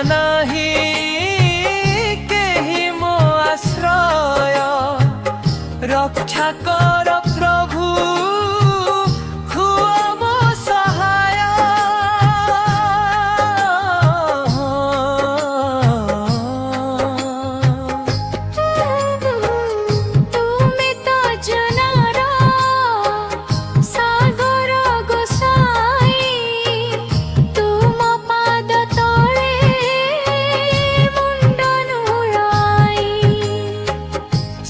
ନାହିଁ କେହି ମୋ ଆଶ୍ରୟ ରକ୍ଷା କର ପ୍ରଭୁ ହୁଅ ମୋ ସହାୟ। ତୁମେ ତ ଜନର ସାଗର ଗୋସାଇ ତୁମ ପାଦ ତଳେ ମୁଣ୍ଡ ନୁଆଇ।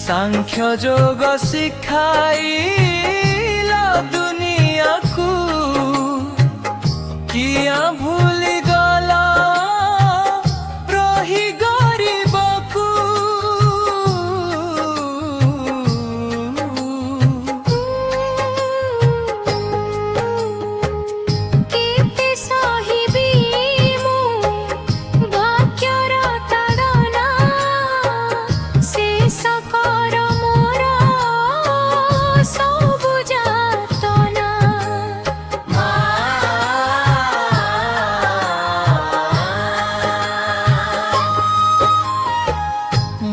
ସାଂଖ୍ୟ ଯୋଗ ଶିଖାଇଲ ଦୁନିଆକୁ କିଆ ଭୁଲିଗଲ ରହି ଗରିବକୁ। କେତେ ସହିବି ମୁଁ ଭାଗ୍ୟର ତାଡ଼ନା ଶେଷ କର ମୋର ସବୁ ଯାତନା।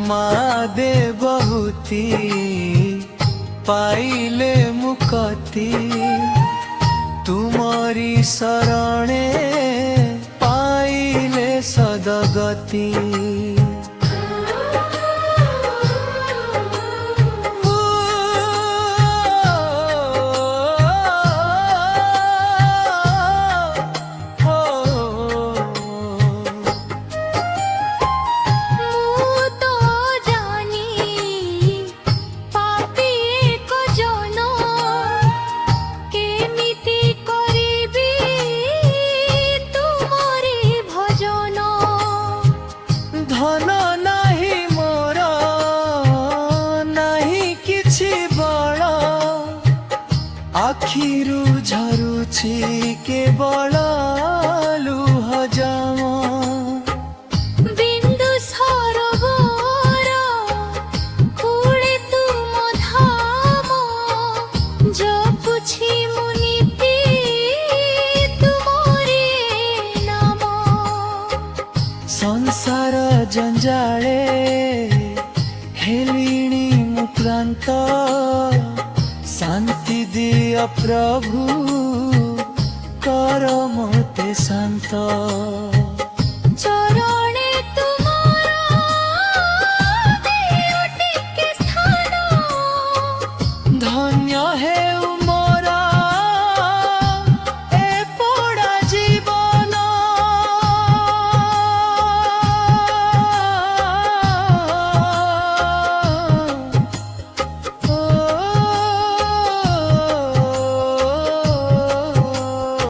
ମା ଦେବହୂତି ପାଇଲେ ମୁକତି ତୁମରି ଶରଣେ ପାଇଲେ ସଦଗତି। ମୁଁ ତ ଜାନି ପାପୀ ଏକ ଜନ କେମିତି କରିବି ତୁମରି ଭଜନ। ଧନ ନାହିଁ ମୋର ନାହିଁ କିଛି ବଳ ଆଖିରୁ ଝରୁଛି କେବଳ ଲୁହ ଜାମ। ବିନ୍ଦୁ ସରୋବର କୂଳେ ତୁମ ଧାମ ଜପୁଛି ମୁଁ ନିତି ତୁମରି ନାମ। ସଂସାର ଜଞ୍ଜାଳେ ହେଲିଣି ମୁଁ କ୍ଳାନ୍ତ ଶାନ୍ତି ଦିଅ ପ୍ରଭୁ କର ମୋତେ ଶାନ୍ତ।